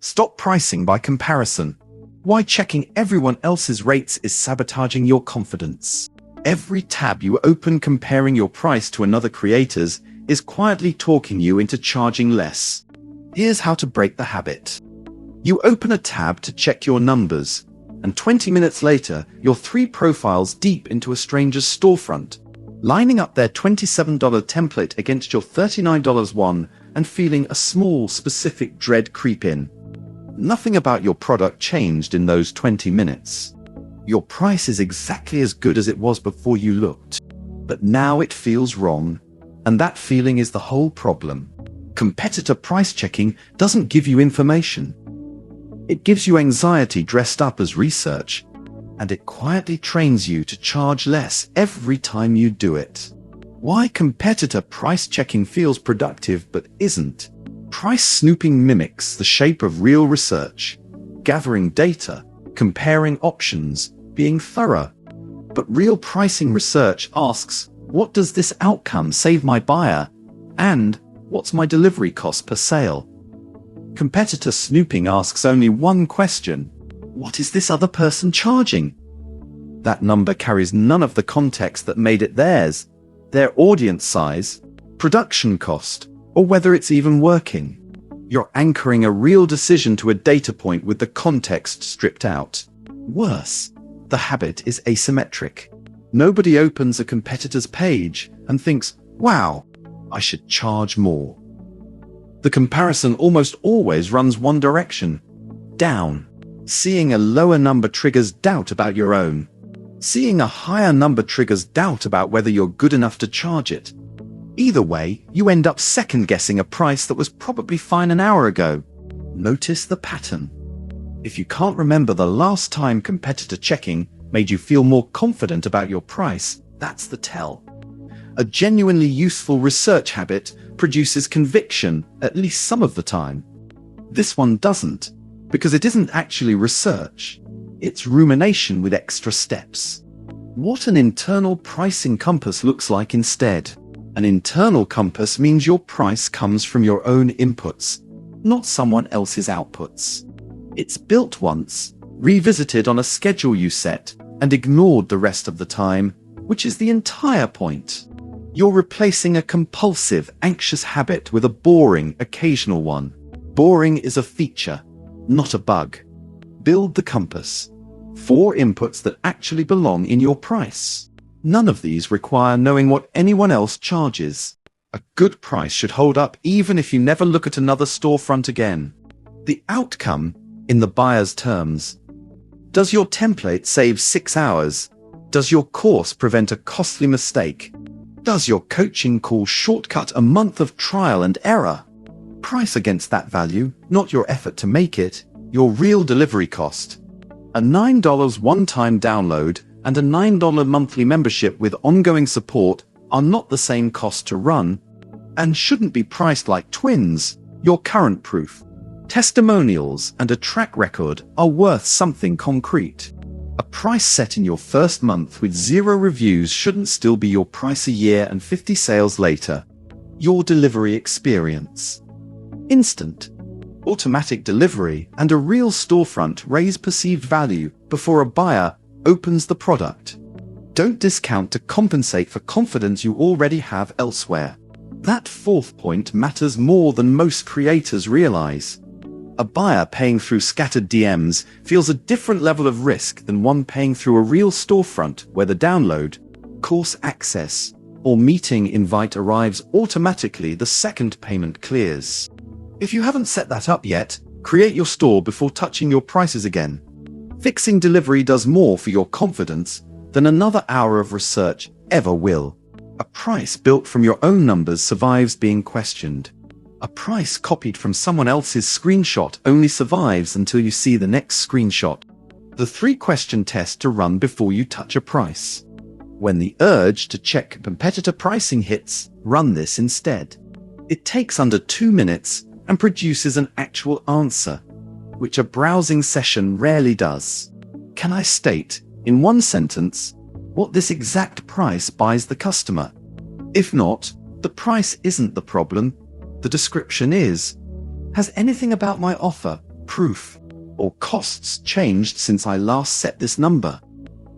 Stop pricing by comparison. Why checking everyone else's rates is sabotaging your confidence. Every tab you open comparing your price to another creator's is quietly talking you into charging less. Here's how to break the habit. You open a tab to check your numbers, and 20 minutes later, you're 3 profiles deep into a stranger's storefront, lining up their $27 template against your $39 one and feeling a small, specific dread creep in. Nothing about your product changed in those 20 minutes. Your price is exactly as good as it was before you looked. But now it feels wrong, and that feeling is the whole problem. Competitor price checking doesn't give you information. It gives you anxiety dressed up as research, and it quietly trains you to charge less every time you do it. Why competitor price checking feels productive but isn't? Price snooping mimics the shape of real research, gathering data, comparing options, being thorough. But real pricing research asks, what does this outcome save my buyer? And what's my delivery cost per sale? Competitor snooping asks only one question: what is this other person charging? That number carries none of the context that made it theirs, their audience size, production cost, or whether it's even working. You're anchoring a real decision to a data point with the context stripped out. Worse, the habit is asymmetric. Nobody opens a competitor's page and thinks, wow, I should charge more. The comparison almost always runs one direction, down. Seeing a lower number triggers doubt about your own. Seeing a higher number triggers doubt about whether you're good enough to charge it. Either way, you end up second-guessing a price that was probably fine an hour ago. Notice the pattern. If you can't remember the last time competitor checking made you feel more confident about your price, that's the tell. A genuinely useful research habit produces conviction at least some of the time. This one doesn't, because it isn't actually research. It's rumination with extra steps. What an internal pricing compass looks like instead. An internal compass means your price comes from your own inputs, not someone else's outputs. It's built once, revisited on a schedule you set, and ignored the rest of the time, which is the entire point. You're replacing a compulsive, anxious habit with a boring, occasional one. Boring is a feature, not a bug. Build the compass. 4 inputs that actually belong in your price. None of these require knowing what anyone else charges. A good price should hold up even if you never look at another storefront again. The outcome, in the buyer's terms. Does your template save 6 hours? Does your course prevent a costly mistake? Does your coaching call shortcut a month of trial and error? Price against that value, not your effort to make it, your real delivery cost. A $9 one-time download and a $9 monthly membership with ongoing support are not the same cost to run, and shouldn't be priced like twins. Your current proof, testimonials, and a track record are worth something concrete. A price set in your first month with 0 reviews shouldn't still be your price a year and 50 sales later. Your delivery experience. Instant, automatic delivery, and a real storefront raise perceived value before a buyer opens the product. Don't discount to compensate for confidence you already have elsewhere. That 4th point matters more than most creators realize. A buyer paying through scattered DMs feels a different level of risk than one paying through a real storefront where the download, course access, or meeting invite arrives automatically the second payment clears. If you haven't set that up yet, create your store before touching your prices again. Fixing delivery does more for your confidence than another hour of research ever will. A price built from your own numbers survives being questioned. A price copied from someone else's screenshot only survives until you see the next screenshot. The 3-question test to run before you touch a price. When the urge to check competitor pricing hits, run this instead. It takes under 2 minutes and produces an actual answer, which a browsing session rarely does. Can I state, in one sentence, what this exact price buys the customer? If not, the price isn't the problem, the description is. Has anything about my offer, proof, or costs changed since I last set this number?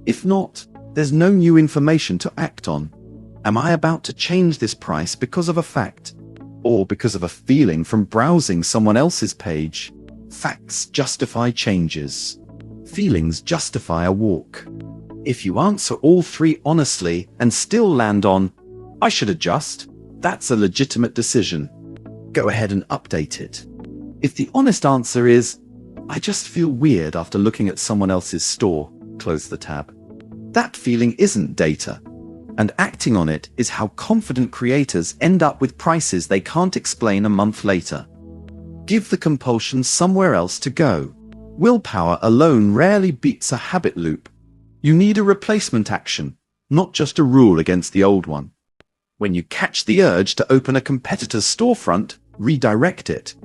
If not, there's no new information to act on. Am I about to change this price because of a fact, or because of a feeling from browsing someone else's page? Facts justify changes. Feelings justify a walk. If you answer all three honestly and still land on, "I should adjust," that's a legitimate decision. Go ahead and update it. If the honest answer is, "I just feel weird after looking at someone else's store," close the tab. That feeling isn't data, and acting on it is how confident creators end up with prices they can't explain a month later. Give the compulsion somewhere else to go. Willpower alone rarely beats a habit loop. You need a replacement action, not just a rule against the old one. When you catch the urge to open a competitor's storefront, redirect it.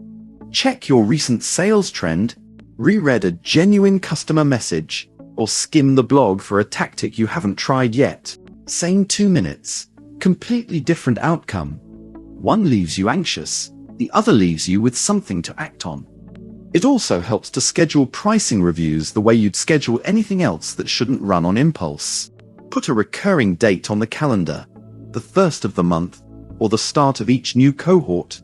Check your recent sales trend, reread a genuine customer message, or skim the blog for a tactic you haven't tried yet. Same 2 minutes, completely different outcome. One leaves you anxious, the other leaves you with something to act on. It also helps to schedule pricing reviews the way you'd schedule anything else that shouldn't run on impulse. Put a recurring date on the calendar, the first of the month, or the start of each new cohort,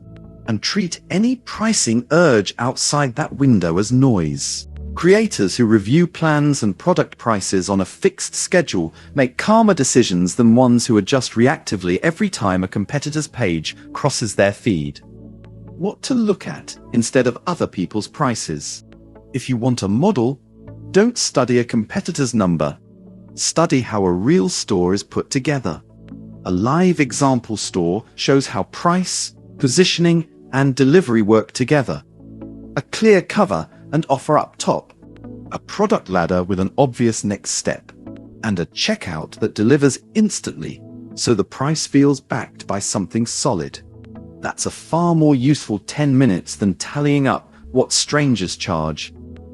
and treat any pricing urge outside that window as noise. Creators who review plans and product prices on a fixed schedule make calmer decisions than ones who adjust reactively every time a competitor's page crosses their feed. What to look at instead of other people's prices. If you want a model, don't study a competitor's number. Study how a real store is put together. A live example store shows how price, positioning, and delivery work together. A clear cover and offer up top, a product ladder with an obvious next step, and a checkout that delivers instantly, so the price feels backed by something solid. That's a far more useful 10 minutes than tallying up what strangers charge,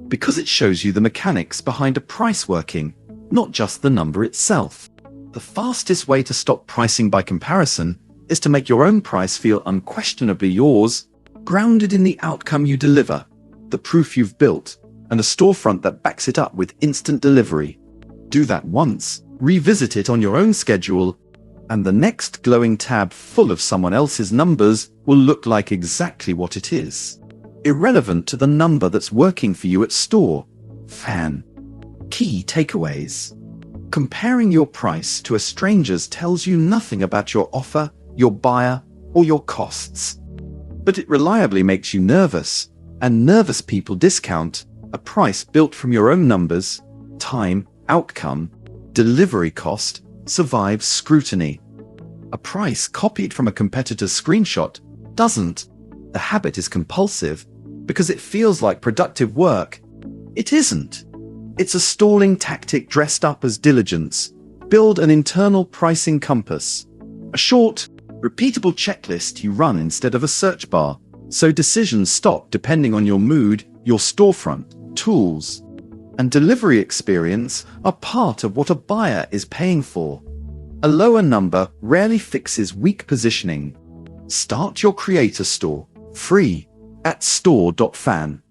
because it shows you the mechanics behind a price working, not just the number itself. The fastest way to stop pricing by comparison is to make your own price feel unquestionably yours, grounded in the outcome you deliver, the proof you've built, and a storefront that backs it up with instant delivery. Do that once, revisit it on your own schedule, and the next glowing tab full of someone else's numbers will look like exactly what it is, irrelevant to the number that's working for you at store.fan. Key takeaways. Comparing your price to a stranger's tells you nothing about your offer, your buyer, or your costs. But it reliably makes you nervous, and nervous people discount a price built from your own numbers, time, outcome, delivery cost, survives scrutiny. A price copied from a competitor's screenshot doesn't. The habit is compulsive because it feels like productive work. It isn't. It's a stalling tactic dressed up as diligence. Build an internal pricing compass, a short, repeatable checklist you run instead of a search bar, so decisions stop depending on your mood, your storefront, tools, and delivery experience are part of what a buyer is paying for. A lower number rarely fixes weak positioning. Start your creator store, free, at store.fan.